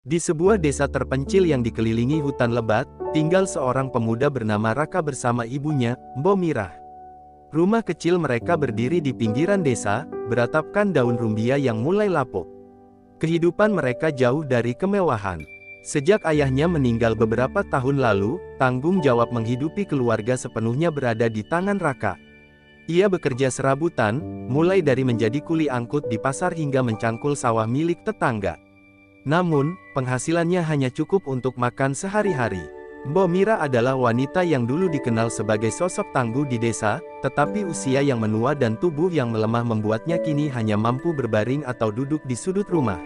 Di sebuah desa terpencil yang dikelilingi hutan lebat, tinggal seorang pemuda bernama Raka bersama ibunya, Mbok Mirah. Rumah kecil mereka berdiri di pinggiran desa, beratapkan daun rumbia yang mulai lapuk. Kehidupan mereka jauh dari kemewahan. Sejak ayahnya meninggal beberapa tahun lalu, tanggung jawab menghidupi keluarga sepenuhnya berada di tangan Raka. Ia bekerja serabutan, mulai dari menjadi kuli angkut di pasar hingga mencangkul sawah milik tetangga. Namun, penghasilannya hanya cukup untuk makan sehari-hari. Mbok Mirah adalah wanita yang dulu dikenal sebagai sosok tangguh di desa, tetapi usia yang menua dan tubuh yang melemah membuatnya kini hanya mampu berbaring atau duduk di sudut rumah.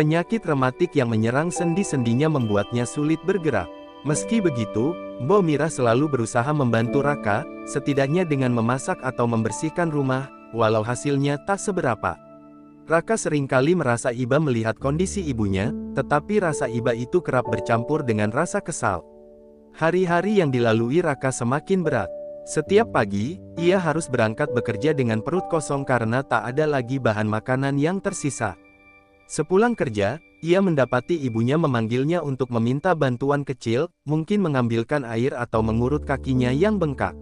Penyakit rematik yang menyerang sendi-sendinya membuatnya sulit bergerak. Meski begitu, Mbok Mirah selalu berusaha membantu Raka, setidaknya dengan memasak atau membersihkan rumah, walau hasilnya tak seberapa. Raka seringkali merasa iba melihat kondisi ibunya, tetapi rasa iba itu kerap bercampur dengan rasa kesal. Hari-hari yang dilalui Raka semakin berat. Setiap pagi, ia harus berangkat bekerja dengan perut kosong karena tak ada lagi bahan makanan yang tersisa. Sepulang kerja, ia mendapati ibunya memanggilnya untuk meminta bantuan kecil, mungkin mengambilkan air atau mengurut kakinya yang bengkak.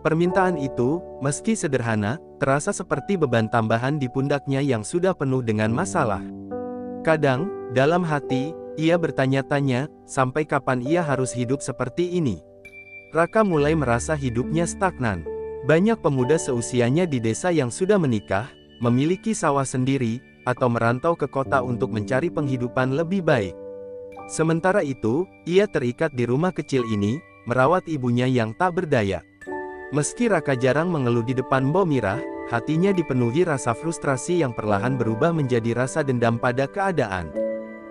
Permintaan itu, meski sederhana, terasa seperti beban tambahan di pundaknya yang sudah penuh dengan masalah. Kadang, dalam hati, ia bertanya-tanya, sampai kapan ia harus hidup seperti ini? Raka mulai merasa hidupnya stagnan. Banyak pemuda seusianya di desa yang sudah menikah, memiliki sawah sendiri, atau merantau ke kota untuk mencari penghidupan lebih baik. Sementara itu, ia terikat di rumah kecil ini, merawat ibunya yang tak berdaya. Meski Raka jarang mengeluh di depan Mbok Mirah, hatinya dipenuhi rasa frustrasi yang perlahan berubah menjadi rasa dendam pada keadaan.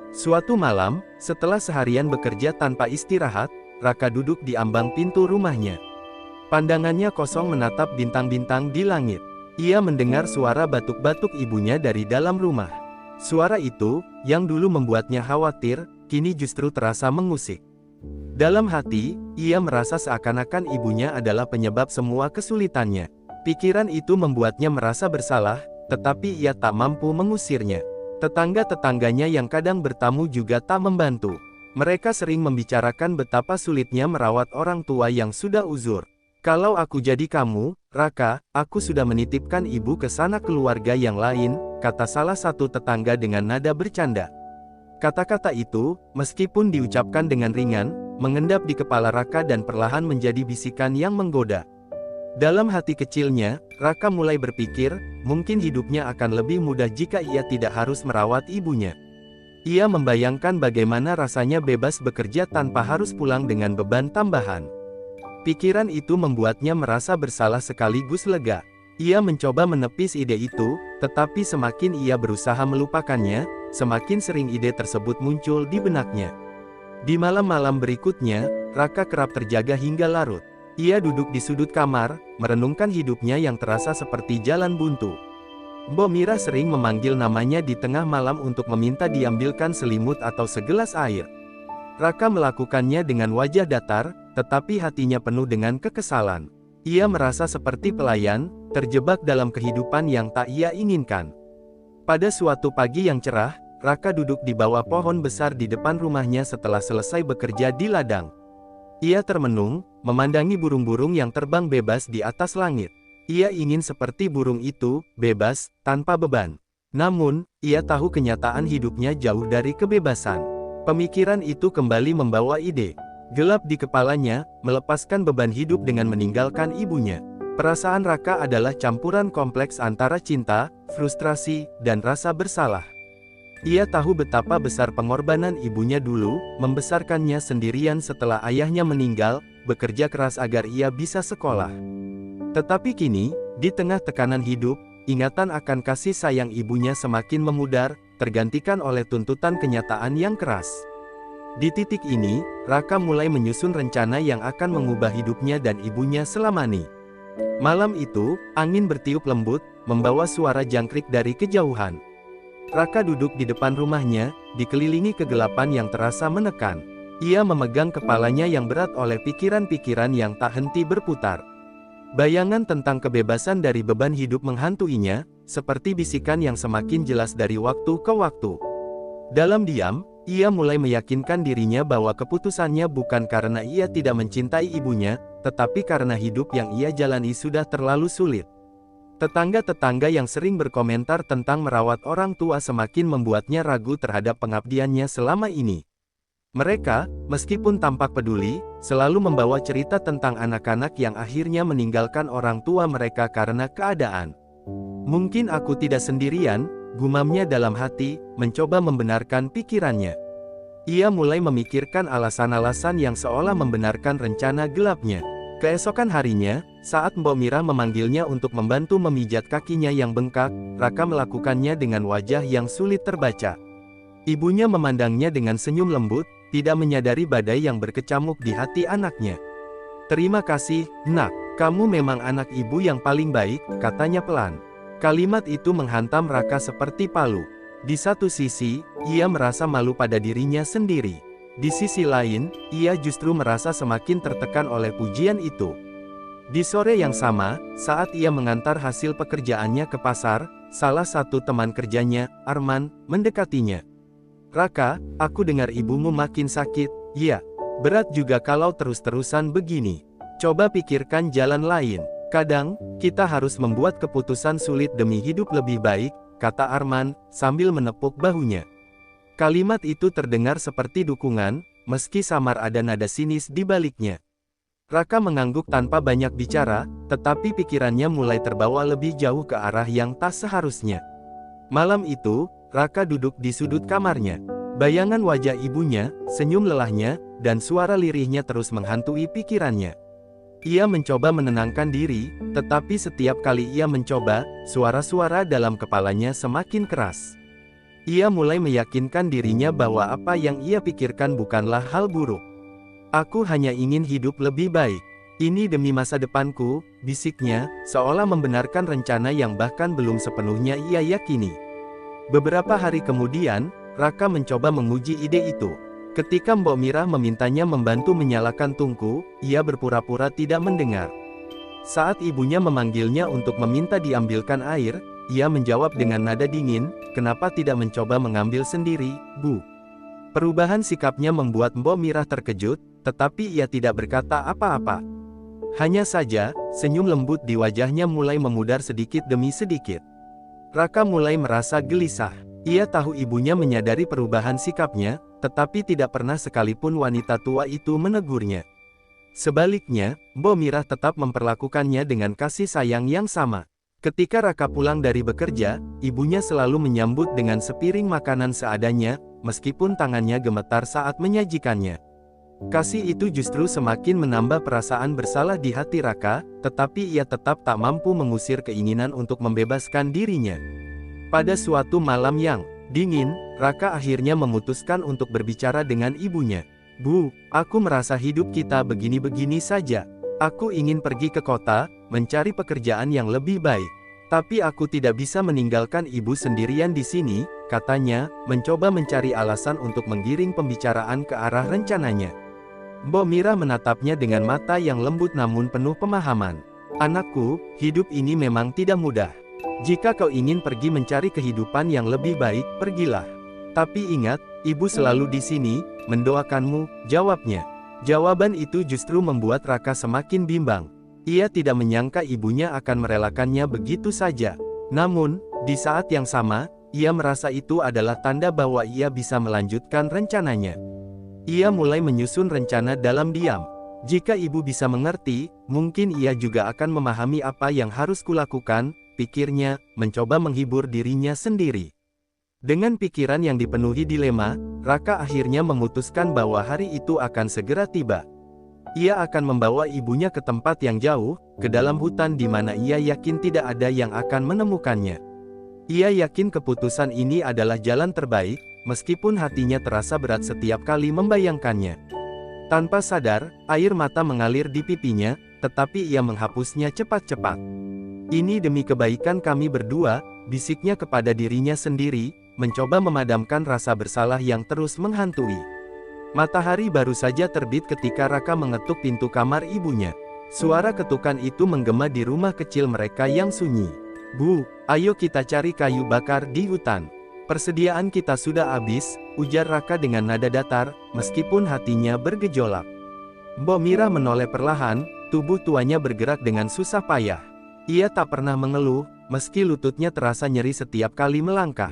Suatu malam, setelah seharian bekerja tanpa istirahat, Raka duduk di ambang pintu rumahnya. Pandangannya kosong menatap bintang-bintang di langit. Ia mendengar suara batuk-batuk ibunya dari dalam rumah. Suara itu, yang dulu membuatnya khawatir, kini justru terasa mengusik. Dalam hati, ia merasa seakan-akan ibunya adalah penyebab semua kesulitannya. Pikiran itu membuatnya merasa bersalah, tetapi ia tak mampu mengusirnya. Tetangga-tetangganya yang kadang bertamu juga tak membantu. Mereka sering membicarakan betapa sulitnya merawat orang tua yang sudah uzur. "Kalau aku jadi kamu, Raka, aku sudah menitipkan ibu ke sana keluarga yang lain," kata salah satu tetangga dengan nada bercanda. Kata-kata itu, meskipun diucapkan dengan ringan, mengendap di kepala Raka dan perlahan menjadi bisikan yang menggoda. Dalam hati kecilnya, Raka mulai berpikir, mungkin hidupnya akan lebih mudah jika ia tidak harus merawat ibunya. Ia membayangkan bagaimana rasanya bebas bekerja tanpa harus pulang dengan beban tambahan. Pikiran itu membuatnya merasa bersalah sekaligus lega. Ia mencoba menepis ide itu, tetapi semakin ia berusaha melupakannya, semakin sering ide tersebut muncul di benaknya. Di malam-malam berikutnya, Raka kerap terjaga hingga larut. Ia duduk di sudut kamar, merenungkan hidupnya yang terasa seperti jalan buntu. Mbok Mirah sering memanggil namanya di tengah malam untuk meminta diambilkan selimut atau segelas air. Raka melakukannya dengan wajah datar, tetapi hatinya penuh dengan kekesalan. Ia merasa seperti pelayan, terjebak dalam kehidupan yang tak ia inginkan. Pada suatu pagi yang cerah, Raka duduk di bawah pohon besar di depan rumahnya setelah selesai bekerja di ladang. Ia termenung, memandangi burung-burung yang terbang bebas di atas langit. Ia ingin seperti burung itu, bebas, tanpa beban. Namun, ia tahu kenyataan hidupnya jauh dari kebebasan. Pemikiran itu kembali membawa ide. Gelap di kepalanya, melepaskan beban hidup dengan meninggalkan ibunya. Perasaan Raka adalah campuran kompleks antara cinta, frustrasi, dan rasa bersalah. Ia tahu betapa besar pengorbanan ibunya dulu, membesarkannya sendirian setelah ayahnya meninggal, bekerja keras agar ia bisa sekolah. Tetapi kini, di tengah tekanan hidup, ingatan akan kasih sayang ibunya semakin memudar, tergantikan oleh tuntutan kenyataan yang keras. Di titik ini, Raka mulai menyusun rencana yang akan mengubah hidupnya dan ibunya selamanya. Malam itu, angin bertiup lembut, membawa suara jangkrik dari kejauhan. Raka duduk di depan rumahnya, dikelilingi kegelapan yang terasa menekan. Ia memegang kepalanya yang berat oleh pikiran-pikiran yang tak henti berputar. Bayangan tentang kebebasan dari beban hidup menghantuinya, seperti bisikan yang semakin jelas dari waktu ke waktu. Dalam diam, Ia mulai meyakinkan dirinya bahwa keputusannya bukan karena ia tidak mencintai ibunya, tetapi karena hidup yang ia jalani sudah terlalu sulit. Tetangga-tetangga yang sering berkomentar tentang merawat orang tua semakin membuatnya ragu terhadap pengabdiannya selama ini. Mereka, meskipun tampak peduli, selalu membawa cerita tentang anak-anak yang akhirnya meninggalkan orang tua mereka karena keadaan. Mungkin aku tidak sendirian, gumamnya dalam hati, mencoba membenarkan pikirannya. Ia mulai memikirkan alasan-alasan yang seolah membenarkan rencana gelapnya. Keesokan harinya, saat Mbok Mira memanggilnya untuk membantu memijat kakinya yang bengkak, Raka melakukannya dengan wajah yang sulit terbaca. Ibunya memandangnya dengan senyum lembut, tidak menyadari badai yang berkecamuk di hati anaknya. "Terima kasih, Nak. Kamu memang anak ibu yang paling baik," katanya pelan. Kalimat itu menghantam Raka seperti palu. Di satu sisi, ia merasa malu pada dirinya sendiri. Di sisi lain, ia justru merasa semakin tertekan oleh pujian itu. Di sore yang sama, saat ia mengantar hasil pekerjaannya ke pasar, salah satu teman kerjanya, Arman, mendekatinya. "Raka, aku dengar ibumu makin sakit." "Iya, berat juga kalau terus-terusan begini. Coba pikirkan jalan lain. Kadang, kita harus membuat keputusan sulit demi hidup lebih baik," kata Arman, sambil menepuk bahunya. Kalimat itu terdengar seperti dukungan, meski samar ada nada sinis di baliknya. Raka mengangguk tanpa banyak bicara, tetapi pikirannya mulai terbawa lebih jauh ke arah yang tak seharusnya. Malam itu, Raka duduk di sudut kamarnya. Bayangan wajah ibunya, senyum lelahnya, dan suara lirihnya terus menghantui pikirannya. Ia mencoba menenangkan diri, tetapi setiap kali ia mencoba, suara-suara dalam kepalanya semakin keras. Ia mulai meyakinkan dirinya bahwa apa yang ia pikirkan bukanlah hal buruk. "Aku hanya ingin hidup lebih baik. Ini demi masa depanku," bisiknya, seolah membenarkan rencana yang bahkan belum sepenuhnya ia yakini. Beberapa hari kemudian, Raka mencoba menguji ide itu. Ketika Mbok Mira memintanya membantu menyalakan tungku, ia berpura-pura tidak mendengar. Saat ibunya memanggilnya untuk meminta diambilkan air, ia menjawab dengan nada dingin, "Kenapa tidak mencoba mengambil sendiri, Bu?" Perubahan sikapnya membuat Mbok Mira terkejut, tetapi ia tidak berkata apa-apa. Hanya saja, senyum lembut di wajahnya mulai memudar sedikit demi sedikit. Raka mulai merasa gelisah. Ia tahu ibunya menyadari perubahan sikapnya, tetapi tidak pernah sekalipun wanita tua itu menegurnya. Sebaliknya, Mbok Mira tetap memperlakukannya dengan kasih sayang yang sama. Ketika Raka pulang dari bekerja, ibunya selalu menyambut dengan sepiring makanan seadanya, meskipun tangannya gemetar saat menyajikannya. Kasih itu justru semakin menambah perasaan bersalah di hati Raka, tetapi ia tetap tak mampu mengusir keinginan untuk membebaskan dirinya. Pada suatu malam yang dingin, Raka akhirnya memutuskan untuk berbicara dengan ibunya. "Bu, aku merasa hidup kita begini-begini saja. Aku ingin pergi ke kota, mencari pekerjaan yang lebih baik. Tapi aku tidak bisa meninggalkan ibu sendirian di sini," katanya, mencoba mencari alasan untuk menggiring pembicaraan ke arah rencananya. Mbok Mira menatapnya dengan mata yang lembut namun penuh pemahaman. "Anakku, hidup ini memang tidak mudah. Jika kau ingin pergi mencari kehidupan yang lebih baik, pergilah. Tapi ingat, ibu selalu di sini, mendoakanmu," jawabnya. Jawaban itu justru membuat Raka semakin bimbang. Ia tidak menyangka ibunya akan merelakannya begitu saja. Namun, di saat yang sama, ia merasa itu adalah tanda bahwa ia bisa melanjutkan rencananya. Ia mulai menyusun rencana dalam diam. "Jika ibu bisa mengerti, mungkin ia juga akan memahami apa yang harus kulakukan," pikirnya, mencoba menghibur dirinya sendiri. Dengan pikiran yang dipenuhi dilema, Raka akhirnya memutuskan bahwa hari itu akan segera tiba. Ia akan membawa ibunya ke tempat yang jauh, ke dalam hutan di mana ia yakin tidak ada yang akan menemukannya. Ia yakin keputusan ini adalah jalan terbaik, meskipun hatinya terasa berat setiap kali membayangkannya. Tanpa sadar, air mata mengalir di pipinya, tetapi ia menghapusnya cepat-cepat. "Ini demi kebaikan kami berdua," bisiknya kepada dirinya sendiri, mencoba memadamkan rasa bersalah yang terus menghantui. Matahari baru saja terbit ketika Raka mengetuk pintu kamar ibunya. Suara ketukan itu menggema di rumah kecil mereka yang sunyi. "Bu, ayo kita cari kayu bakar di hutan." Persediaan kita sudah habis, ujar Raka dengan nada datar, meskipun hatinya bergejolak. Mbok Mirah menoleh perlahan, tubuh tuanya bergerak dengan susah payah. Ia tak pernah mengeluh, meski lututnya terasa nyeri setiap kali melangkah.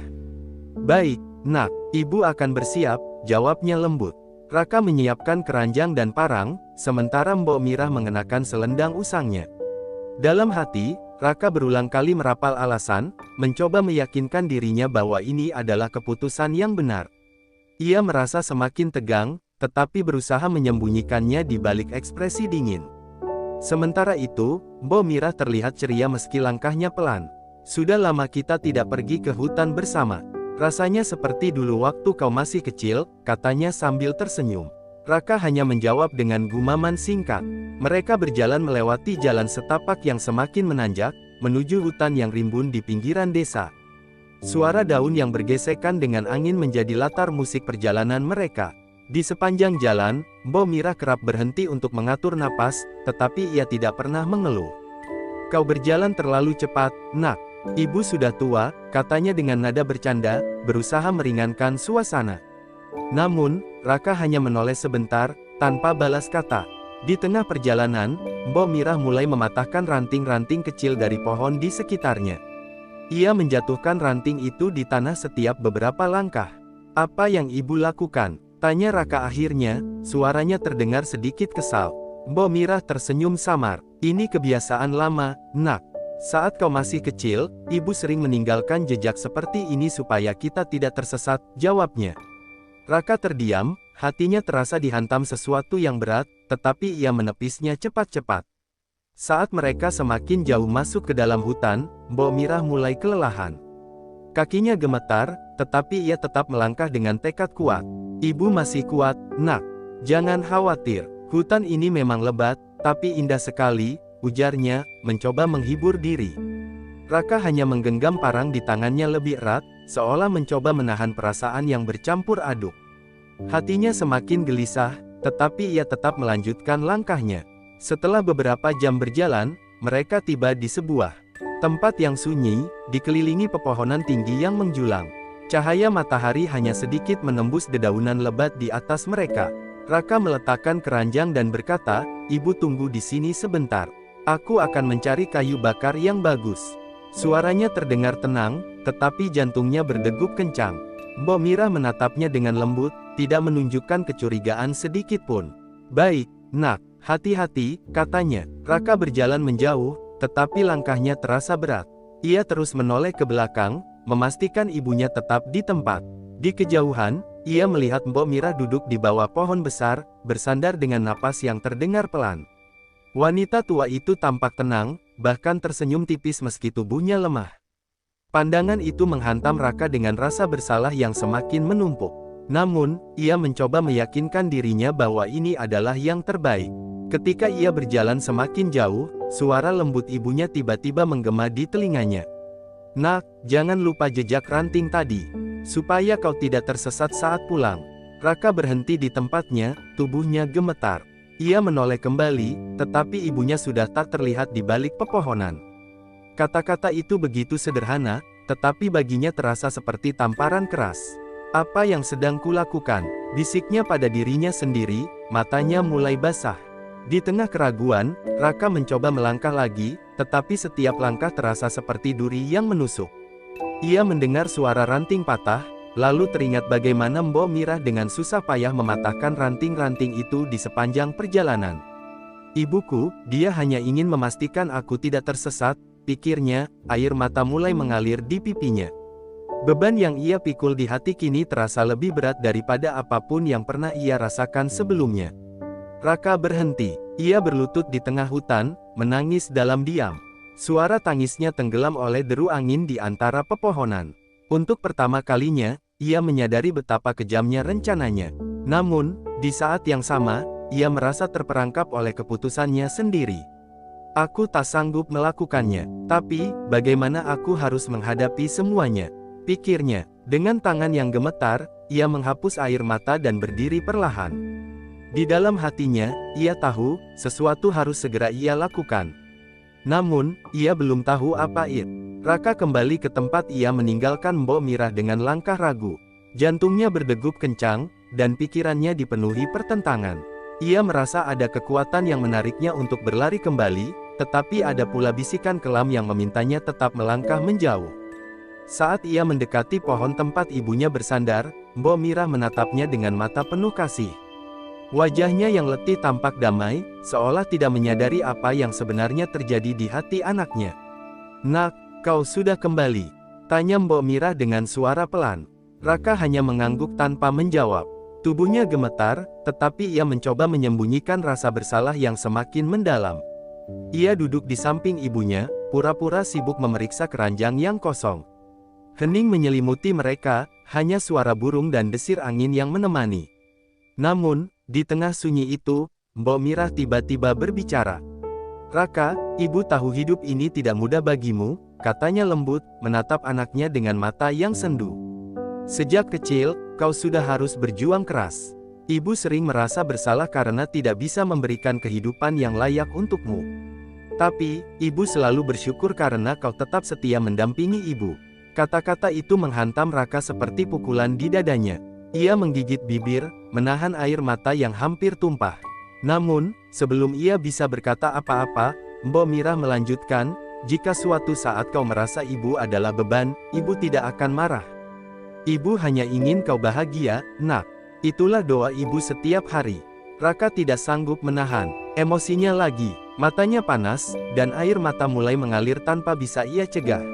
Baik, nak, ibu akan bersiap, jawabnya lembut. Raka menyiapkan keranjang dan parang, sementara Mbok Mirah mengenakan selendang usangnya. Dalam hati, Raka berulang kali merapal alasan, mencoba meyakinkan dirinya bahwa ini adalah keputusan yang benar. Ia merasa semakin tegang, tetapi berusaha menyembunyikannya di balik ekspresi dingin. Sementara itu, Mbok Mirah terlihat ceria meski langkahnya pelan. Sudah lama kita tidak pergi ke hutan bersama. Rasanya seperti dulu waktu kau masih kecil, katanya sambil tersenyum. Raka hanya menjawab dengan gumaman singkat. Mereka berjalan melewati jalan setapak yang semakin menanjak, menuju hutan yang rimbun di pinggiran desa. Suara daun yang bergesekan dengan angin menjadi latar musik perjalanan mereka. Di sepanjang jalan, Mbok Mirah kerap berhenti untuk mengatur napas, tetapi ia tidak pernah mengeluh. Kau berjalan terlalu cepat, nak. Ibu sudah tua, katanya dengan nada bercanda, berusaha meringankan suasana. Namun, Raka hanya menoleh sebentar, tanpa balas kata. Di tengah perjalanan, Mbok Mirah mulai mematahkan ranting-ranting kecil dari pohon di sekitarnya. Ia menjatuhkan ranting itu di tanah setiap beberapa langkah. Apa yang ibu lakukan? Tanya Raka akhirnya, suaranya terdengar sedikit kesal. Mbok Mirah tersenyum samar. Ini kebiasaan lama, nak. Saat kau masih kecil, ibu sering meninggalkan jejak seperti ini supaya kita tidak tersesat, jawabnya. Raka terdiam, hatinya terasa dihantam sesuatu yang berat, tetapi ia menepisnya cepat-cepat. Saat mereka semakin jauh masuk ke dalam hutan, Mbok Mirah mulai kelelahan. Kakinya gemetar, tetapi ia tetap melangkah dengan tekad kuat. Ibu masih kuat, nak. Jangan khawatir, hutan ini memang lebat, tapi indah sekali, ujarnya, mencoba menghibur diri. Raka hanya menggenggam parang di tangannya lebih erat, seolah mencoba menahan perasaan yang bercampur aduk. Hatinya semakin gelisah, tetapi ia tetap melanjutkan langkahnya. Setelah beberapa jam berjalan, mereka tiba di sebuah tempat yang sunyi, dikelilingi pepohonan tinggi yang menjulang. Cahaya matahari hanya sedikit menembus dedaunan lebat di atas mereka. Raka meletakkan keranjang dan berkata, "Ibu tunggu di sini sebentar. Aku akan mencari kayu bakar yang bagus." Suaranya terdengar tenang, tetapi jantungnya berdegup kencang. Mbok Mirah menatapnya dengan lembut, tidak menunjukkan kecurigaan sedikit pun. "Baik, nak, hati-hati," katanya. Raka berjalan menjauh, tetapi langkahnya terasa berat. Ia terus menoleh ke belakang, memastikan ibunya tetap di tempat. Di kejauhan, ia melihat Mbok Mirah duduk di bawah pohon besar, bersandar dengan napas yang terdengar pelan. Wanita tua itu tampak tenang, bahkan tersenyum tipis meski tubuhnya lemah. Pandangan itu menghantam Raka dengan rasa bersalah yang semakin menumpuk. Namun, ia mencoba meyakinkan dirinya bahwa ini adalah yang terbaik. Ketika ia berjalan semakin jauh, suara lembut ibunya tiba-tiba menggema di telinganya. "Nak, jangan lupa jejak ranting tadi, supaya kau tidak tersesat saat pulang." Raka berhenti di tempatnya, tubuhnya gemetar. Ia menoleh kembali, tetapi ibunya sudah tak terlihat di balik pepohonan. Kata-kata itu begitu sederhana, tetapi baginya terasa seperti tamparan keras. "Apa yang sedang kulakukan?" bisiknya pada dirinya sendiri, matanya mulai basah. Di tengah keraguan, Raka mencoba melangkah lagi, tetapi setiap langkah terasa seperti duri yang menusuk. Ia mendengar suara ranting patah, lalu teringat bagaimana Mbok Mirah dengan susah payah mematahkan ranting-ranting itu di sepanjang perjalanan. "Ibuku, dia hanya ingin memastikan aku tidak tersesat," pikirnya, air mata mulai mengalir di pipinya. Beban yang ia pikul di hati kini terasa lebih berat daripada apapun yang pernah ia rasakan sebelumnya. Raka berhenti, ia berlutut di tengah hutan, menangis dalam diam. Suara tangisnya tenggelam oleh deru angin di antara pepohonan. Untuk pertama kalinya, ia menyadari betapa kejamnya rencananya. Namun, di saat yang sama, ia merasa terperangkap oleh keputusannya sendiri. "Aku tak sanggup melakukannya, tapi, bagaimana aku harus menghadapi semuanya?" pikirnya. Dengan tangan yang gemetar, ia menghapus air mata dan berdiri perlahan. Di dalam hatinya, ia tahu, sesuatu harus segera ia lakukan. Namun, ia belum tahu apa itu. Raka kembali ke tempat ia meninggalkan Mbok Mirah dengan langkah ragu. Jantungnya berdegup kencang, dan pikirannya dipenuhi pertentangan. Ia merasa ada kekuatan yang menariknya untuk berlari kembali, tetapi ada pula bisikan kelam yang memintanya tetap melangkah menjauh. Saat ia mendekati pohon tempat ibunya bersandar, Mbok Mirah menatapnya dengan mata penuh kasih. Wajahnya yang letih tampak damai, seolah tidak menyadari apa yang sebenarnya terjadi di hati anaknya. "Nak, kau sudah kembali?" tanya Mbok Mirah dengan suara pelan. Raka hanya mengangguk tanpa menjawab. Tubuhnya gemetar, tetapi ia mencoba menyembunyikan rasa bersalah yang semakin mendalam. Ia duduk di samping ibunya, pura-pura sibuk memeriksa keranjang yang kosong. Hening menyelimuti mereka, hanya suara burung dan desir angin yang menemani. Namun, di tengah sunyi itu, Mbok Mirah tiba-tiba berbicara. "Raka, ibu tahu hidup ini tidak mudah bagimu," katanya lembut, menatap anaknya dengan mata yang sendu. "Sejak kecil, kau sudah harus berjuang keras. Ibu sering merasa bersalah karena tidak bisa memberikan kehidupan yang layak untukmu. Tapi, ibu selalu bersyukur karena kau tetap setia mendampingi ibu." Kata-kata itu menghantam Raka seperti pukulan di dadanya. Ia menggigit bibir, menahan air mata yang hampir tumpah. Namun, sebelum ia bisa berkata apa-apa, Mbok Mirah melanjutkan, "Jika suatu saat kau merasa ibu adalah beban, ibu tidak akan marah. Ibu hanya ingin kau bahagia, nak. Itulah doa ibu setiap hari." Raka tidak sanggup menahan emosinya lagi. Matanya panas, dan air mata mulai mengalir tanpa bisa ia cegah.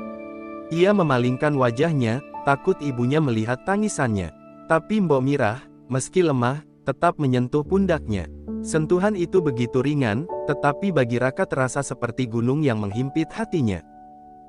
Ia memalingkan wajahnya, takut ibunya melihat tangisannya. Tapi Mbok Mirah, meski lemah, tetap menyentuh pundaknya. Sentuhan itu begitu ringan, tetapi bagi Raka terasa seperti gunung yang menghimpit hatinya.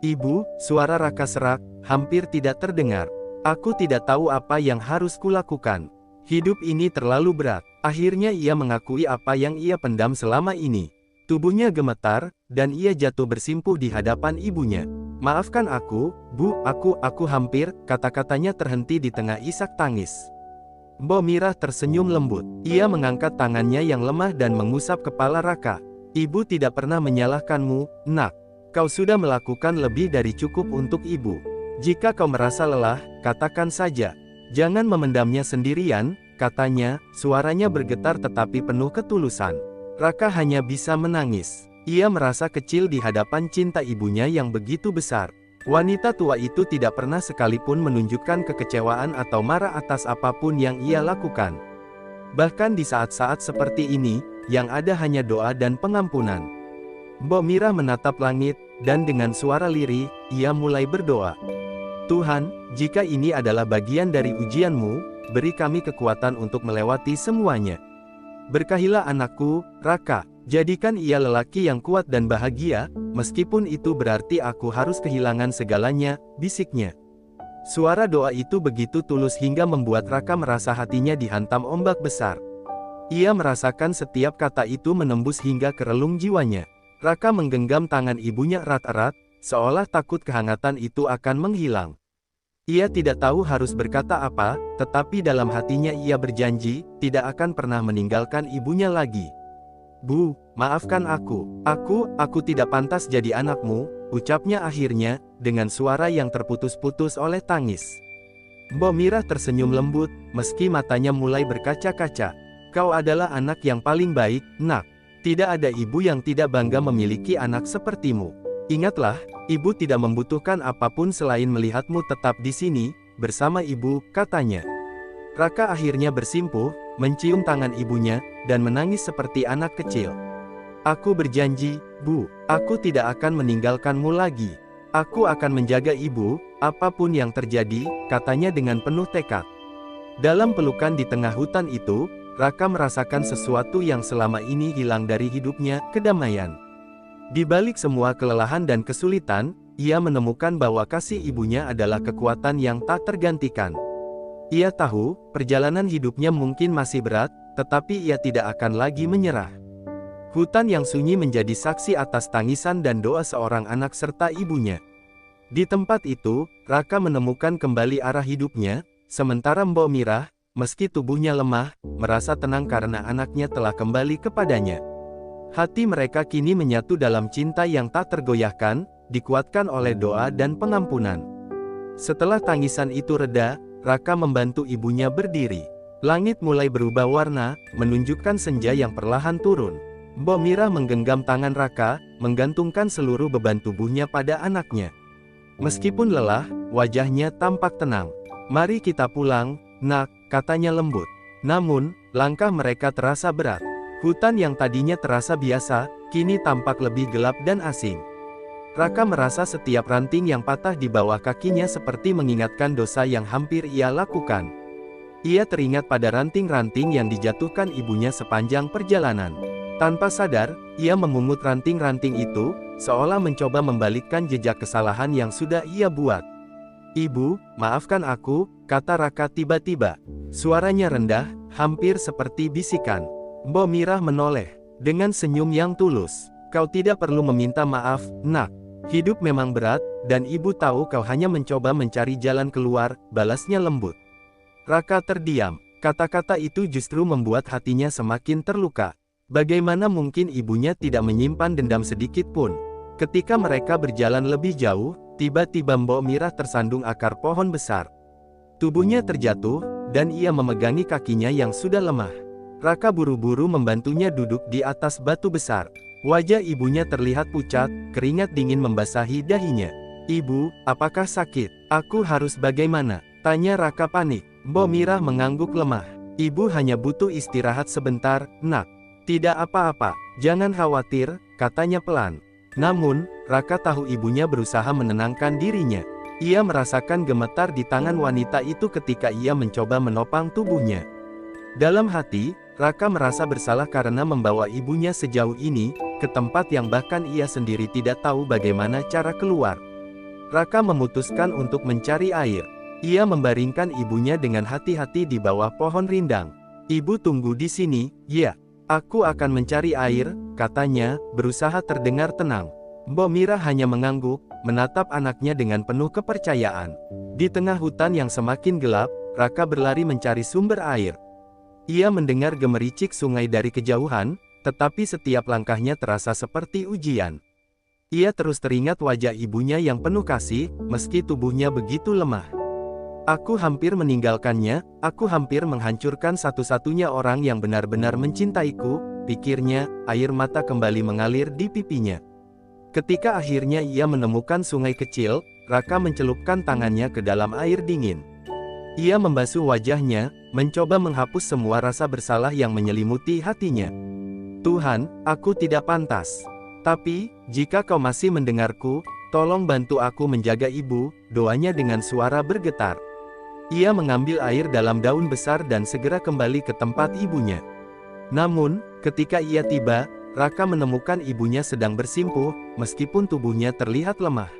"Ibu," suara Raka serak, hampir tidak terdengar. "Aku tidak tahu apa yang harus kulakukan. Hidup ini terlalu berat." Akhirnya ia mengakui apa yang ia pendam selama ini. Tubuhnya gemetar, dan ia jatuh bersimpuh di hadapan ibunya. "Maafkan aku, Bu, aku hampir," kata-katanya terhenti di tengah isak tangis. Mbok Mirah tersenyum lembut. Ia mengangkat tangannya yang lemah dan mengusap kepala Raka. "Ibu tidak pernah menyalahkanmu, nak. Kau sudah melakukan lebih dari cukup untuk ibu. Jika kau merasa lelah, katakan saja. Jangan memendamnya sendirian," katanya, suaranya bergetar tetapi penuh ketulusan. Raka hanya bisa menangis. Ia merasa kecil di hadapan cinta ibunya yang begitu besar. Wanita tua itu tidak pernah sekalipun menunjukkan kekecewaan atau marah atas apapun yang ia lakukan. Bahkan di saat-saat seperti ini, yang ada hanya doa dan pengampunan. Mbok Mirah menatap langit, dan dengan suara lirih, ia mulai berdoa. "Tuhan, jika ini adalah bagian dari ujian-Mu, beri kami kekuatan untuk melewati semuanya. Berkahilah anakku, Raka. Jadikan ia lelaki yang kuat dan bahagia, meskipun itu berarti aku harus kehilangan segalanya," bisiknya. Suara doa itu begitu tulus hingga membuat Raka merasa hatinya dihantam ombak besar. Ia merasakan setiap kata itu menembus hingga ke relung jiwanya. Raka menggenggam tangan ibunya erat-erat, seolah takut kehangatan itu akan menghilang. Ia tidak tahu harus berkata apa, tetapi dalam hatinya ia berjanji, tidak akan pernah meninggalkan ibunya lagi. "Bu, maafkan aku. Aku tidak pantas jadi anakmu," ucapnya akhirnya, dengan suara yang terputus-putus oleh tangis. Mbok Mirah tersenyum lembut, meski matanya mulai berkaca-kaca. "Kau adalah anak yang paling baik, nak. Tidak ada ibu yang tidak bangga memiliki anak sepertimu. Ingatlah, ibu tidak membutuhkan apapun selain melihatmu tetap di sini, bersama ibu," katanya. Raka akhirnya bersimpuh, mencium tangan ibunya, dan menangis seperti anak kecil. "Aku berjanji, Bu, aku tidak akan meninggalkanmu lagi. Aku akan menjaga ibu, apapun yang terjadi," katanya dengan penuh tekad. Dalam pelukan di tengah hutan itu, Raka merasakan sesuatu yang selama ini hilang dari hidupnya, kedamaian. Di balik semua kelelahan dan kesulitan, ia menemukan bahwa kasih ibunya adalah kekuatan yang tak tergantikan. Ia tahu, perjalanan hidupnya mungkin masih berat, tetapi ia tidak akan lagi menyerah. Hutan yang sunyi menjadi saksi atas tangisan dan doa seorang anak serta ibunya. Di tempat itu, Raka menemukan kembali arah hidupnya, sementara Mbok Mirah, meski tubuhnya lemah, merasa tenang karena anaknya telah kembali kepadanya. Hati mereka kini menyatu dalam cinta yang tak tergoyahkan, dikuatkan oleh doa dan pengampunan. Setelah tangisan itu reda, Raka membantu ibunya berdiri. Langit mulai berubah warna, menunjukkan senja yang perlahan turun. Mbok Mirah menggenggam tangan Raka, menggantungkan seluruh beban tubuhnya pada anaknya. Meskipun lelah, wajahnya tampak tenang. "Mari kita pulang, Nak," katanya lembut. Namun, langkah mereka terasa berat. Hutan yang tadinya terasa biasa, kini tampak lebih gelap dan asing. Raka merasa setiap ranting yang patah di bawah kakinya seperti mengingatkan dosa yang hampir ia lakukan. Ia teringat pada ranting-ranting yang dijatuhkan ibunya sepanjang perjalanan. Tanpa sadar, ia memungut ranting-ranting itu, seolah mencoba membalikkan jejak kesalahan yang sudah ia buat. "Ibu, maafkan aku," kata Raka tiba-tiba. Suaranya rendah, hampir seperti bisikan. Mbok Mirah menoleh, dengan senyum yang tulus. "Kau tidak perlu meminta maaf, Nak. Hidup memang berat, dan ibu tahu kau hanya mencoba mencari jalan keluar," balasnya lembut. Raka terdiam. Kata-kata itu justru membuat hatinya semakin terluka. Bagaimana mungkin ibunya tidak menyimpan dendam sedikit pun? Ketika mereka berjalan lebih jauh, tiba-tiba Mbok Mirah tersandung akar pohon besar. Tubuhnya terjatuh, dan ia memegangi kakinya yang sudah lemah. Raka buru-buru membantunya duduk di atas batu besar. Wajah ibunya terlihat pucat, keringat dingin membasahi dahinya. "Ibu, apakah sakit? Aku harus bagaimana?" tanya Raka panik. Mbok Mirah mengangguk lemah. "Ibu hanya butuh istirahat sebentar, Nak. Tidak apa-apa, jangan khawatir," katanya pelan. Namun, Raka tahu ibunya berusaha menenangkan dirinya. Ia merasakan gemetar di tangan wanita itu ketika ia mencoba menopang tubuhnya. Dalam hati, Raka merasa bersalah karena membawa ibunya sejauh ini, ke tempat yang bahkan ia sendiri tidak tahu bagaimana cara keluar. Raka memutuskan untuk mencari air. Ia membaringkan ibunya dengan hati-hati di bawah pohon rindang. "Ibu tunggu di sini, ya. Aku akan mencari air," katanya, berusaha terdengar tenang. Mbok Mirah hanya mengangguk, menatap anaknya dengan penuh kepercayaan. Di tengah hutan yang semakin gelap, Raka berlari mencari sumber air. Ia mendengar gemericik sungai dari kejauhan, tetapi setiap langkahnya terasa seperti ujian. Ia terus teringat wajah ibunya yang penuh kasih, meski tubuhnya begitu lemah. "Aku hampir meninggalkannya, aku hampir menghancurkan satu-satunya orang yang benar-benar mencintaiku," pikirnya, air mata kembali mengalir di pipinya. Ketika akhirnya ia menemukan sungai kecil, Raka mencelupkan tangannya ke dalam air dingin. Ia membasuh wajahnya, mencoba menghapus semua rasa bersalah yang menyelimuti hatinya. "Tuhan, aku tidak pantas. Tapi, jika kau masih mendengarku, tolong bantu aku menjaga ibu," doanya dengan suara bergetar. Ia mengambil air dalam daun besar dan segera kembali ke tempat ibunya. Namun, ketika ia tiba, Raka menemukan ibunya sedang bersimpuh, meskipun tubuhnya terlihat lemah.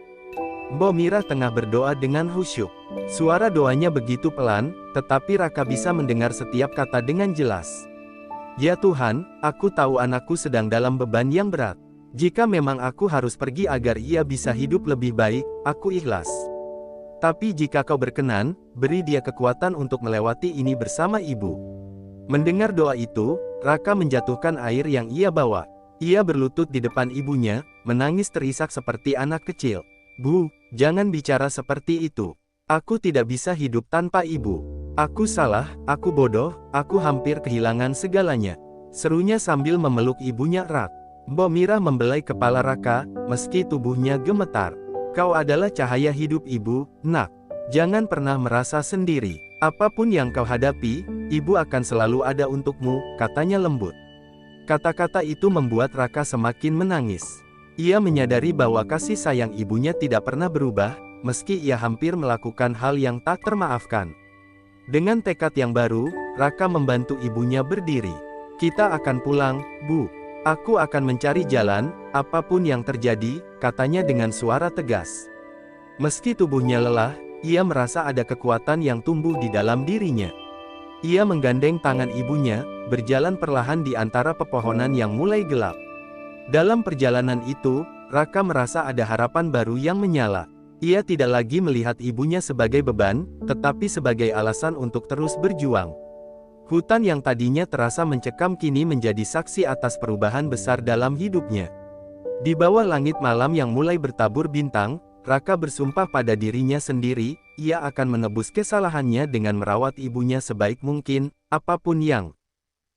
Mbok Mirah tengah berdoa dengan khusyuk. Suara doanya begitu pelan, tetapi Raka bisa mendengar setiap kata dengan jelas. "Ya Tuhan, aku tahu anakku sedang dalam beban yang berat. Jika memang aku harus pergi agar ia bisa hidup lebih baik, aku ikhlas. Tapi jika kau berkenan, beri dia kekuatan untuk melewati ini bersama ibu." Mendengar doa itu, Raka menjatuhkan air yang ia bawa. Ia berlutut di depan ibunya, menangis terisak seperti anak kecil. "Bu, jangan bicara seperti itu. Aku tidak bisa hidup tanpa ibu. Aku salah, aku bodoh, aku hampir kehilangan segalanya," serunya sambil memeluk ibunya erat. Mbok Mirah membelai kepala Raka, meski tubuhnya gemetar. "Kau adalah cahaya hidup ibu, Nak. Jangan pernah merasa sendiri. Apapun yang kau hadapi, ibu akan selalu ada untukmu," katanya lembut. Kata-kata itu membuat Raka semakin menangis. Ia menyadari bahwa kasih sayang ibunya tidak pernah berubah, meski ia hampir melakukan hal yang tak termaafkan. Dengan tekad yang baru, Raka membantu ibunya berdiri. "Kita akan pulang, Bu. Aku akan mencari jalan, apapun yang terjadi," katanya dengan suara tegas. Meski tubuhnya lelah, ia merasa ada kekuatan yang tumbuh di dalam dirinya. Ia menggandeng tangan ibunya, berjalan perlahan di antara pepohonan yang mulai gelap. Dalam perjalanan itu, Raka merasa ada harapan baru yang menyala. Ia tidak lagi melihat ibunya sebagai beban, tetapi sebagai alasan untuk terus berjuang. Hutan yang tadinya terasa mencekam kini menjadi saksi atas perubahan besar dalam hidupnya. Di bawah langit malam yang mulai bertabur bintang, Raka bersumpah pada dirinya sendiri, ia akan menebus kesalahannya dengan merawat ibunya sebaik mungkin, apapun yang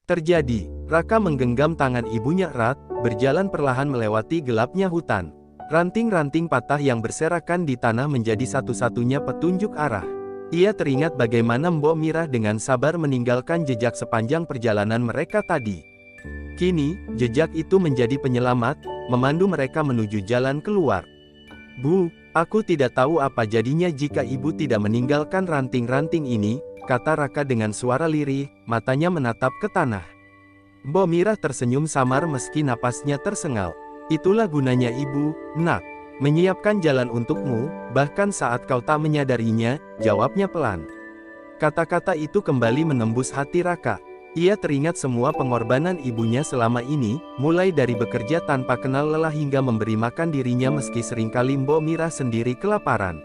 terjadi. Raka menggenggam tangan ibunya erat, berjalan perlahan melewati gelapnya hutan. Ranting-ranting patah yang berserakan di tanah menjadi satu-satunya petunjuk arah. Ia teringat bagaimana Mbok Mirah dengan sabar meninggalkan jejak sepanjang perjalanan mereka tadi. Kini, jejak itu menjadi penyelamat, memandu mereka menuju jalan keluar. Bu, aku tidak tahu apa jadinya jika ibu tidak meninggalkan ranting-ranting ini, kata Raka dengan suara lirih, matanya menatap ke tanah. Mbok Mirah tersenyum samar meski napasnya tersengal. Itulah gunanya ibu, nak. Menyiapkan jalan untukmu, bahkan saat kau tak menyadarinya, jawabnya pelan. Kata-kata itu kembali menembus hati Raka. Ia teringat semua pengorbanan ibunya selama ini, mulai dari bekerja tanpa kenal lelah hingga memberi makan dirinya meski seringkali Mbok Mirah sendiri kelaparan.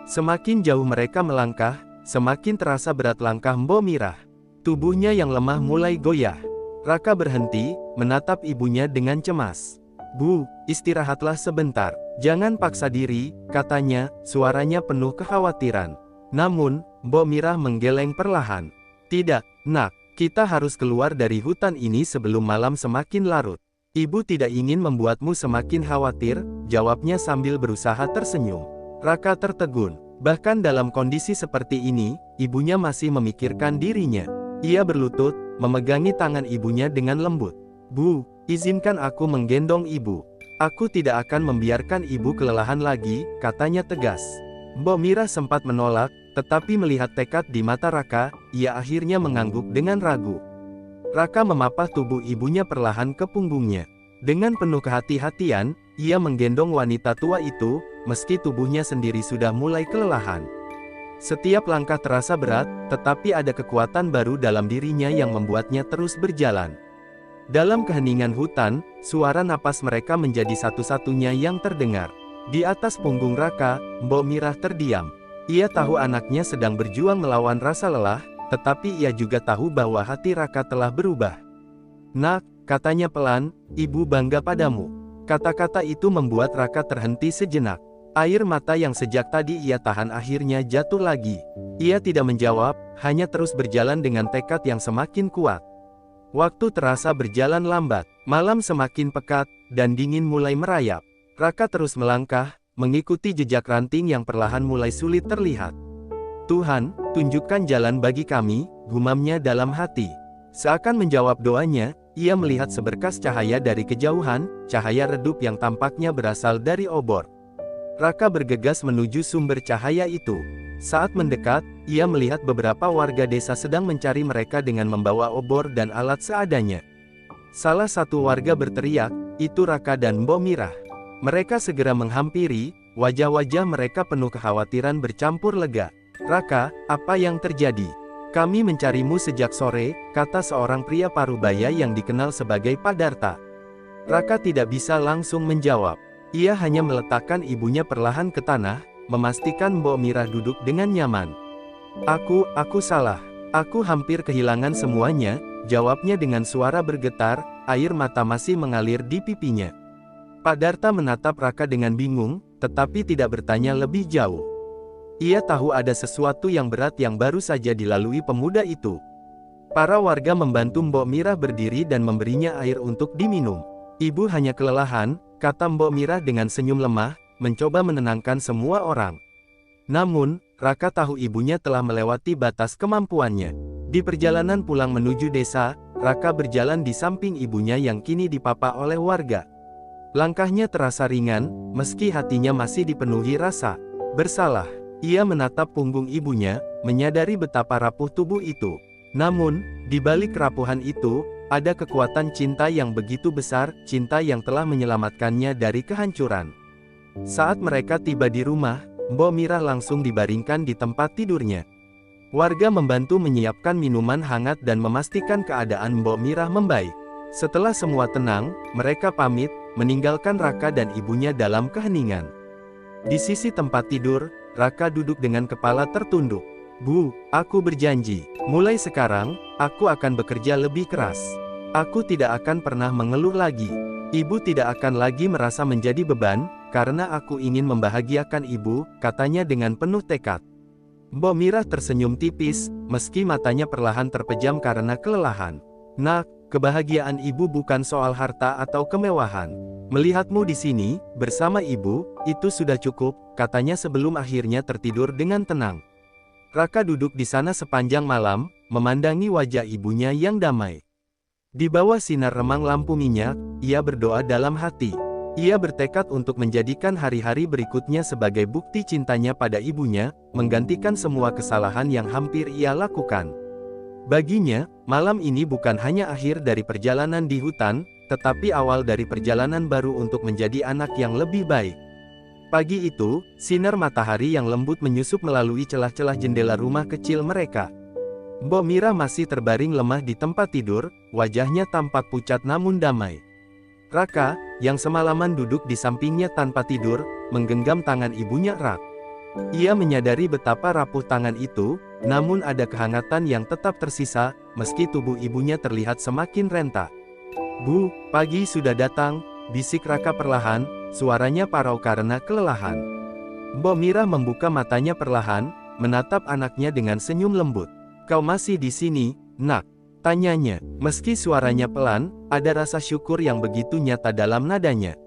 Semakin jauh mereka melangkah, semakin terasa berat langkah Mbok Mirah. Tubuhnya yang lemah mulai goyah. Raka berhenti, menatap ibunya dengan cemas. Bu, istirahatlah sebentar. Jangan paksa diri, katanya, suaranya penuh kekhawatiran. Namun, Mbok Mirah menggeleng perlahan. Tidak, nak, kita harus keluar dari hutan ini sebelum malam semakin larut. Ibu tidak ingin membuatmu semakin khawatir, jawabnya sambil berusaha tersenyum. Raka tertegun. Bahkan dalam kondisi seperti ini, ibunya masih memikirkan dirinya. Ia berlutut, memegangi tangan ibunya dengan lembut. Bu, izinkan aku menggendong ibu. Aku tidak akan membiarkan ibu kelelahan lagi, katanya tegas. Mbok Mirah sempat menolak, tetapi melihat tekad di mata Raka, ia akhirnya mengangguk dengan ragu. Raka memapah tubuh ibunya perlahan ke punggungnya. Dengan penuh kehati-hatian, ia menggendong wanita tua itu, meski tubuhnya sendiri sudah mulai kelelahan. Setiap langkah terasa berat, tetapi ada kekuatan baru dalam dirinya yang membuatnya terus berjalan. Dalam keheningan hutan, suara napas mereka menjadi satu-satunya yang terdengar. Di atas punggung Raka, Mbok Mirah terdiam. Ia tahu anaknya sedang berjuang melawan rasa lelah, tetapi ia juga tahu bahwa hati Raka telah berubah. Nak, katanya pelan, ibu bangga padamu. Kata-kata itu membuat Raka terhenti sejenak. Air mata yang sejak tadi ia tahan akhirnya jatuh lagi. Ia tidak menjawab, hanya terus berjalan dengan tekad yang semakin kuat. Waktu terasa berjalan lambat, malam semakin pekat, dan dingin mulai merayap. Raka terus melangkah, mengikuti jejak ranting yang perlahan mulai sulit terlihat. Tuhan, tunjukkan jalan bagi kami, gumamnya dalam hati. Seakan menjawab doanya, ia melihat seberkas cahaya dari kejauhan, cahaya redup yang tampaknya berasal dari obor. Raka bergegas menuju sumber cahaya itu. Saat mendekat, ia melihat beberapa warga desa sedang mencari mereka dengan membawa obor dan alat seadanya. Salah satu warga berteriak, "Itu Raka dan Mbok Mirah." Mereka segera menghampiri, wajah-wajah mereka penuh kekhawatiran bercampur lega. "Raka, apa yang terjadi? Kami mencarimu sejak sore," kata seorang pria parubaya yang dikenal sebagai Padarta. Raka tidak bisa langsung menjawab. Ia hanya meletakkan ibunya perlahan ke tanah, memastikan Mbok Mirah duduk dengan nyaman. Aku salah. Aku hampir kehilangan semuanya," jawabnya dengan suara bergetar, air mata masih mengalir di pipinya. Padarta menatap Raka dengan bingung, tetapi tidak bertanya lebih jauh. Ia tahu ada sesuatu yang berat yang baru saja dilalui pemuda itu. Para warga membantu Mbok Mirah berdiri dan memberinya air untuk diminum. "Ibu hanya kelelahan," kata Mbok Mirah dengan senyum lemah, mencoba menenangkan semua orang. Namun, Raka tahu ibunya telah melewati batas kemampuannya. Di perjalanan pulang menuju desa, Raka berjalan di samping ibunya yang kini dipapa oleh warga. Langkahnya terasa ringan, meski hatinya masih dipenuhi rasa bersalah. Ia menatap punggung ibunya, menyadari betapa rapuh tubuh itu. Namun, di balik kerapuhan itu, ada kekuatan cinta yang begitu besar, cinta yang telah menyelamatkannya dari kehancuran. Saat mereka tiba di rumah, Mbok Mirah langsung dibaringkan di tempat tidurnya. Warga membantu menyiapkan minuman hangat dan memastikan keadaan Mbok Mirah membaik. Setelah semua tenang, mereka pamit, meninggalkan Raka dan ibunya dalam keheningan. Di sisi tempat tidur, Raka duduk dengan kepala tertunduk. "Bu, aku berjanji, mulai sekarang, aku akan bekerja lebih keras. Aku tidak akan pernah mengeluh lagi." Ibu tidak akan lagi merasa menjadi beban, karena aku ingin membahagiakan ibu, katanya dengan penuh tekad. Mbok Mirah tersenyum tipis, meski matanya perlahan terpejam karena kelelahan. Nak, kebahagiaan ibu bukan soal harta atau kemewahan. Melihatmu di sini, bersama ibu, itu sudah cukup, katanya sebelum akhirnya tertidur dengan tenang. Raka duduk di sana sepanjang malam, memandangi wajah ibunya yang damai. Di bawah sinar remang lampu minyak, ia berdoa dalam hati. Ia bertekad untuk menjadikan hari-hari berikutnya sebagai bukti cintanya pada ibunya, menggantikan semua kesalahan yang hampir ia lakukan. Baginya, malam ini bukan hanya akhir dari perjalanan di hutan, tetapi awal dari perjalanan baru untuk menjadi anak yang lebih baik. Pagi itu, sinar matahari yang lembut menyusup melalui celah-celah jendela rumah kecil mereka. Mbok Mirah masih terbaring lemah di tempat tidur, wajahnya tampak pucat namun damai. Raka, yang semalaman duduk di sampingnya tanpa tidur, menggenggam tangan ibunya erat. Ia menyadari betapa rapuh tangan itu, namun ada kehangatan yang tetap tersisa, meski tubuh ibunya terlihat semakin renta. "Bu, pagi sudah datang," bisik Raka perlahan, suaranya parau karena kelelahan. Mbok Mirah membuka matanya perlahan, menatap anaknya dengan senyum lembut. "Kau masih di sini, Nak?" tanyanya. Meski suaranya pelan, ada rasa syukur yang begitu nyata dalam nadanya.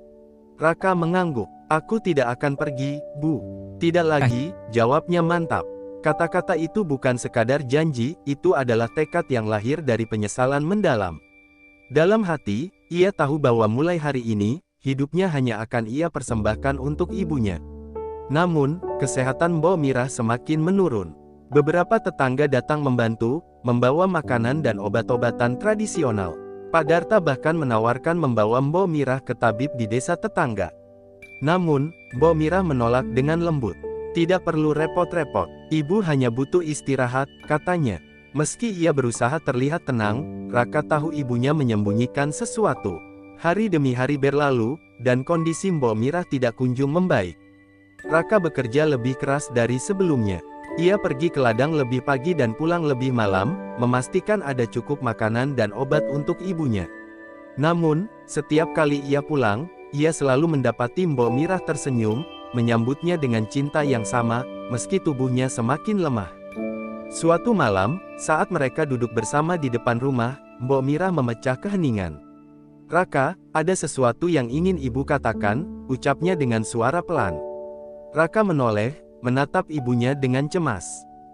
Raka mengangguk. "Aku tidak akan pergi, Bu." "Tidak lagi," jawabnya mantap. Kata-kata itu bukan sekadar janji, itu adalah tekad yang lahir dari penyesalan mendalam. Dalam hati, ia tahu bahwa mulai hari ini, hidupnya hanya akan ia persembahkan untuk ibunya. Namun, kesehatan Mbok Mirah semakin menurun. Beberapa tetangga datang membantu, membawa makanan dan obat-obatan tradisional. Pak Darta bahkan menawarkan membawa Mbok Mirah ke tabib di desa tetangga. Namun, Mbok Mirah menolak dengan lembut. "Tidak perlu repot-repot, ibu hanya butuh istirahat," katanya. Meski ia berusaha terlihat tenang, Raka tahu ibunya menyembunyikan sesuatu. Hari demi hari berlalu, dan kondisi Mbok Mirah tidak kunjung membaik. Raka bekerja lebih keras dari sebelumnya. Ia pergi ke ladang lebih pagi dan pulang lebih malam, memastikan ada cukup makanan dan obat untuk ibunya. Namun, setiap kali ia pulang, ia selalu mendapati Mbok Mirah tersenyum, menyambutnya dengan cinta yang sama, meski tubuhnya semakin lemah. Suatu malam, saat mereka duduk bersama di depan rumah, Mbok Mirah memecah keheningan. "Raka, ada sesuatu yang ingin ibu katakan," ucapnya dengan suara pelan. Raka menoleh, menatap ibunya dengan cemas.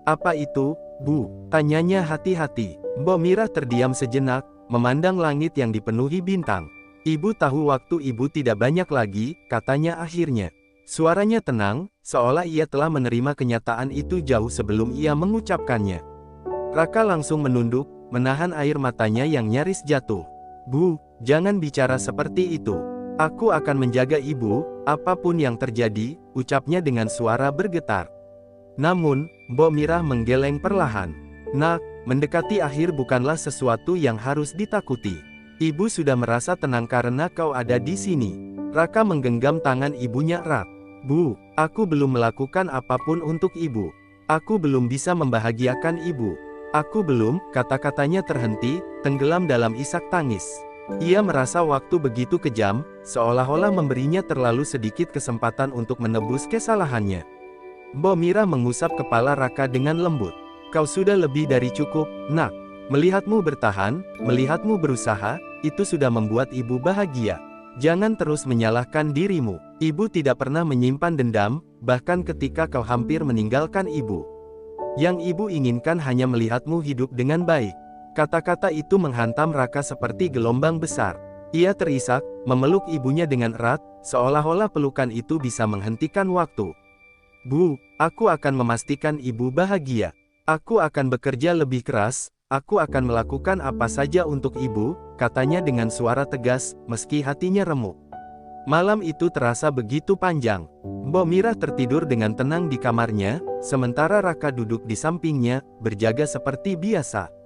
"Apa itu, Bu?" tanyanya hati-hati. Mbok Mirah terdiam sejenak, memandang langit yang dipenuhi bintang. "Ibu tahu waktu ibu tidak banyak lagi," katanya akhirnya. Suaranya tenang, seolah ia telah menerima kenyataan itu jauh sebelum ia mengucapkannya. Raka langsung menunduk, menahan air matanya yang nyaris jatuh. "Bu, jangan bicara seperti itu. Aku akan menjaga ibu, apapun yang terjadi," ucapnya dengan suara bergetar. Namun, Mbok Mirah menggeleng perlahan. "Nak, mendekati akhir bukanlah sesuatu yang harus ditakuti. Ibu sudah merasa tenang karena kau ada di sini." Raka menggenggam tangan ibunya erat. "Bu, aku belum melakukan apapun untuk ibu. Aku belum bisa membahagiakan ibu. Aku belum," kata-katanya terhenti, tenggelam dalam isak tangis. Ia merasa waktu begitu kejam, seolah-olah memberinya terlalu sedikit kesempatan untuk menebus kesalahannya. Mbok Mirah mengusap kepala Raka dengan lembut. "Kau sudah lebih dari cukup, Nak. Melihatmu bertahan, melihatmu berusaha, itu sudah membuat ibu bahagia. Jangan terus menyalahkan dirimu. Ibu tidak pernah menyimpan dendam, bahkan ketika kau hampir meninggalkan ibu. Yang ibu inginkan hanya melihatmu hidup dengan baik." Kata-kata itu menghantam Raka seperti gelombang besar. Ia terisak, memeluk ibunya dengan erat, seolah-olah pelukan itu bisa menghentikan waktu. "Bu, aku akan memastikan ibu bahagia. Aku akan bekerja lebih keras, aku akan melakukan apa saja untuk ibu," katanya dengan suara tegas, meski hatinya remuk. Malam itu terasa begitu panjang. Mbok Mirah tertidur dengan tenang di kamarnya, sementara Raka duduk di sampingnya, berjaga seperti biasa.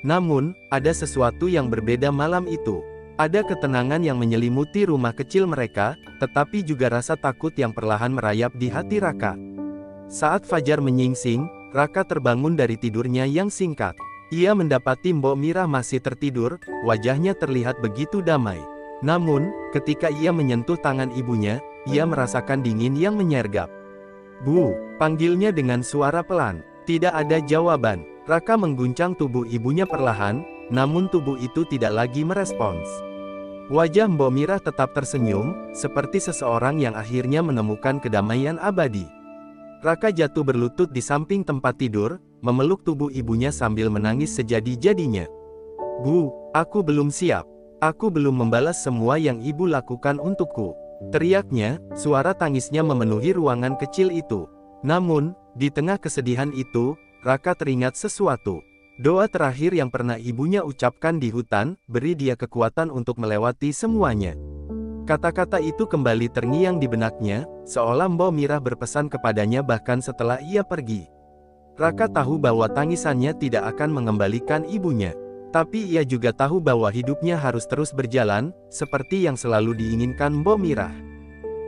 Namun, ada sesuatu yang berbeda malam itu. Ada ketenangan yang menyelimuti rumah kecil mereka, tetapi juga rasa takut yang perlahan merayap di hati Raka. Saat fajar menyingsing, Raka terbangun dari tidurnya yang singkat. Ia mendapati Mbok Mirah masih tertidur, wajahnya terlihat begitu damai. Namun, ketika ia menyentuh tangan ibunya, ia merasakan dingin yang menyergap. "Bu," panggilnya dengan suara pelan. Tidak ada jawaban. Raka mengguncang tubuh ibunya perlahan, namun tubuh itu tidak lagi merespons. Wajah Mbok Mirah tetap tersenyum, seperti seseorang yang akhirnya menemukan kedamaian abadi. Raka jatuh berlutut di samping tempat tidur, memeluk tubuh ibunya sambil menangis sejadi-jadinya. "Bu, aku belum siap. Aku belum membalas semua yang ibu lakukan untukku," teriaknya. Suara tangisnya memenuhi ruangan kecil itu. Namun, di tengah kesedihan itu, Raka teringat sesuatu. Doa terakhir yang pernah ibunya ucapkan di hutan, beri dia kekuatan untuk melewati semuanya. Kata-kata itu kembali terngiang di benaknya, seolah Mbok Mirah berpesan kepadanya bahkan setelah ia pergi. Raka tahu bahwa tangisannya tidak akan mengembalikan ibunya. Tapi ia juga tahu bahwa hidupnya harus terus berjalan, seperti yang selalu diinginkan Mbok Mirah.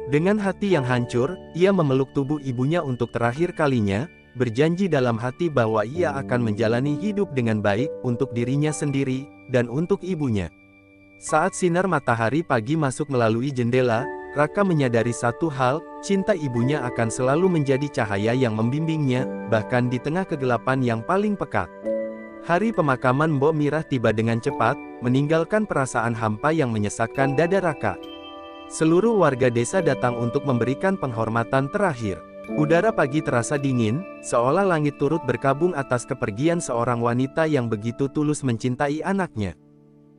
Dengan hati yang hancur, ia memeluk tubuh ibunya untuk terakhir kalinya, berjanji dalam hati bahwa ia akan menjalani hidup dengan baik, untuk dirinya sendiri, dan untuk ibunya. Saat sinar matahari pagi masuk melalui jendela, Raka menyadari satu hal, cinta ibunya akan selalu menjadi cahaya yang membimbingnya, bahkan di tengah kegelapan yang paling pekat. Hari pemakaman Mbok Mirah tiba dengan cepat, meninggalkan perasaan hampa yang menyesakkan dada Raka. Seluruh warga desa datang untuk memberikan penghormatan terakhir. Udara pagi terasa dingin, seolah langit turut berkabung atas kepergian seorang wanita yang begitu tulus mencintai anaknya.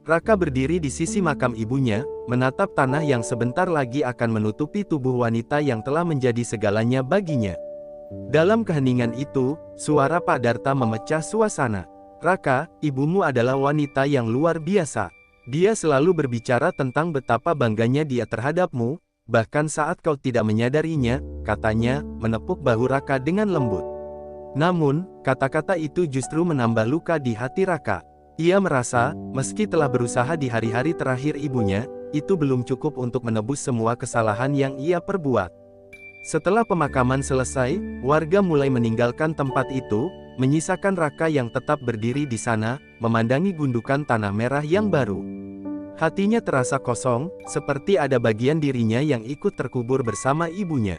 Raka berdiri di sisi makam ibunya, menatap tanah yang sebentar lagi akan menutupi tubuh wanita yang telah menjadi segalanya baginya. Dalam keheningan itu, suara Pak Darta memecah suasana. "Raka, ibumu adalah wanita yang luar biasa. Dia selalu berbicara tentang betapa bangganya dia terhadapmu, bahkan saat kau tidak menyadarinya," katanya, menepuk bahu Raka dengan lembut. Namun, kata-kata itu justru menambah luka di hati Raka. Ia merasa, meski telah berusaha di hari-hari terakhir ibunya, itu belum cukup untuk menebus semua kesalahan yang ia perbuat. Setelah pemakaman selesai, warga mulai meninggalkan tempat itu, menyisakan Raka yang tetap berdiri di sana, memandangi gundukan tanah merah yang baru. Hatinya terasa kosong, seperti ada bagian dirinya yang ikut terkubur bersama ibunya.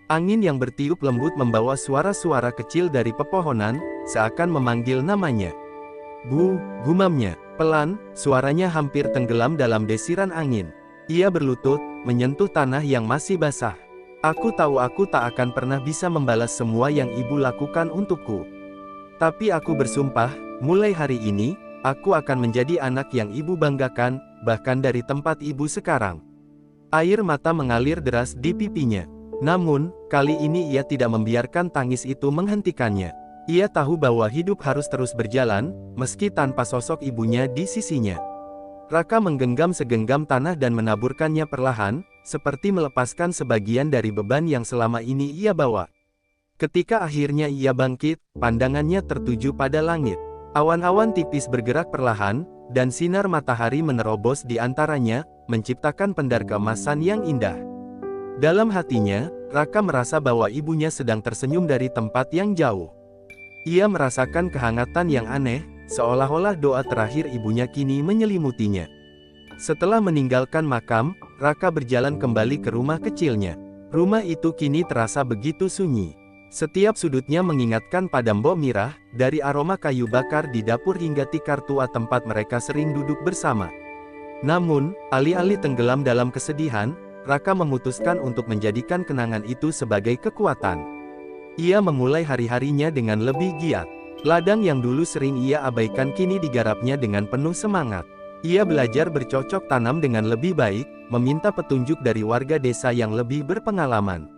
Angin yang bertiup lembut membawa suara-suara kecil dari pepohonan, seakan memanggil namanya. "Bu," gumamnya. Pelan, suaranya hampir tenggelam dalam desiran angin. Ia berlutut, menyentuh tanah yang masih basah. "Aku tahu aku tak akan pernah bisa membalas semua yang ibu lakukan untukku. Tapi aku bersumpah, mulai hari ini, aku akan menjadi anak yang ibu banggakan, bahkan dari tempat ibu sekarang." Air mata mengalir deras di pipinya. Namun, kali ini ia tidak membiarkan tangis itu menghentikannya. Ia tahu bahwa hidup harus terus berjalan, meski tanpa sosok ibunya di sisinya. Raka menggenggam segenggam tanah dan menaburkannya perlahan, seperti melepaskan sebagian dari beban yang selama ini ia bawa. Ketika akhirnya ia bangkit, pandangannya tertuju pada langit. Awan-awan tipis bergerak perlahan, dan sinar matahari menerobos di antaranya, menciptakan pendar keemasan yang indah. Dalam hatinya, Raka merasa bahwa ibunya sedang tersenyum dari tempat yang jauh. Ia merasakan kehangatan yang aneh, seolah-olah doa terakhir ibunya kini menyelimutinya. Setelah meninggalkan makam, Raka berjalan kembali ke rumah kecilnya. Rumah itu kini terasa begitu sunyi. Setiap sudutnya mengingatkan pada Mbok Mirah, dari aroma kayu bakar di dapur hingga tikar tua tempat mereka sering duduk bersama. Namun, alih-alih tenggelam dalam kesedihan, Raka memutuskan untuk menjadikan kenangan itu sebagai kekuatan. Ia memulai hari-harinya dengan lebih giat. Ladang yang dulu sering ia abaikan kini digarapnya dengan penuh semangat. Ia belajar bercocok tanam dengan lebih baik, meminta petunjuk dari warga desa yang lebih berpengalaman.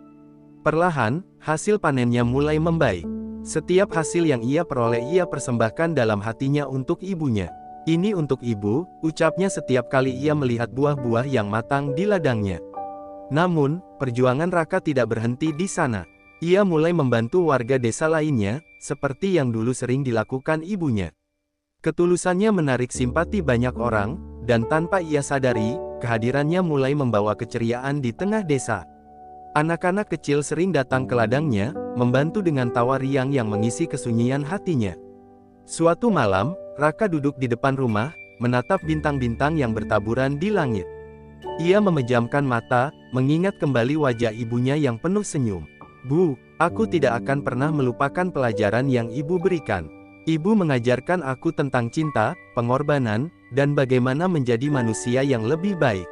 Perlahan, hasil panennya mulai membaik. Setiap hasil yang ia peroleh ia persembahkan dalam hatinya untuk ibunya. "Ini untuk ibu," ucapnya setiap kali ia melihat buah-buah yang matang di ladangnya. Namun, perjuangan Raka tidak berhenti di sana. Ia mulai membantu warga desa lainnya, seperti yang dulu sering dilakukan ibunya. Ketulusannya menarik simpati banyak orang, dan tanpa ia sadari, kehadirannya mulai membawa keceriaan di tengah desa. Anak-anak kecil sering datang ke ladangnya, membantu dengan tawa riang yang mengisi kesunyian hatinya. Suatu malam, Raka duduk di depan rumah, menatap bintang-bintang yang bertaburan di langit. Ia memejamkan mata, mengingat kembali wajah ibunya yang penuh senyum. Bu, aku tidak akan pernah melupakan pelajaran yang ibu berikan. Ibu mengajarkan aku tentang cinta, pengorbanan, dan bagaimana menjadi manusia yang lebih baik.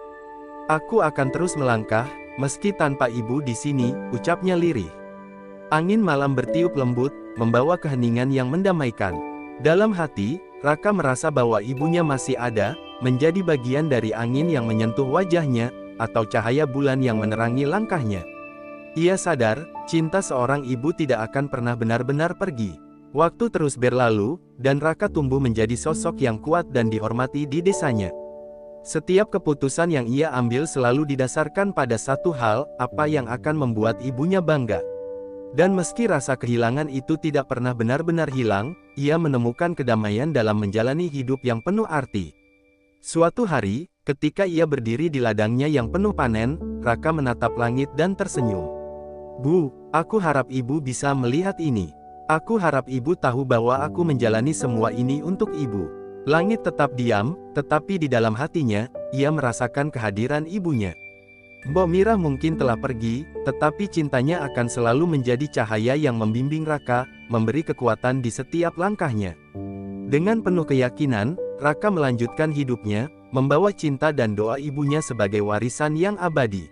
Aku akan terus melangkah, meski tanpa ibu di sini, ucapnya lirih. Angin malam bertiup lembut, membawa keheningan yang mendamaikan. Dalam hati, Raka merasa bahwa ibunya masih ada, menjadi bagian dari angin yang menyentuh wajahnya, atau cahaya bulan yang menerangi langkahnya. Ia sadar, cinta seorang ibu tidak akan pernah benar-benar pergi. Waktu terus berlalu, dan Raka tumbuh menjadi sosok yang kuat dan dihormati di desanya. Setiap keputusan yang ia ambil selalu didasarkan pada satu hal, apa yang akan membuat ibunya bangga. Dan meski rasa kehilangan itu tidak pernah benar-benar hilang, ia menemukan kedamaian dalam menjalani hidup yang penuh arti. Suatu hari, ketika ia berdiri di ladangnya yang penuh panen, Raka menatap langit dan tersenyum. Bu, aku harap ibu bisa melihat ini. Aku harap ibu tahu bahwa aku menjalani semua ini untuk ibu. Langit tetap diam, tetapi di dalam hatinya, ia merasakan kehadiran ibunya. Mbok Mirah mungkin telah pergi, tetapi cintanya akan selalu menjadi cahaya yang membimbing Raka, memberi kekuatan di setiap langkahnya. Dengan penuh keyakinan, Raka melanjutkan hidupnya, membawa cinta dan doa ibunya sebagai warisan yang abadi.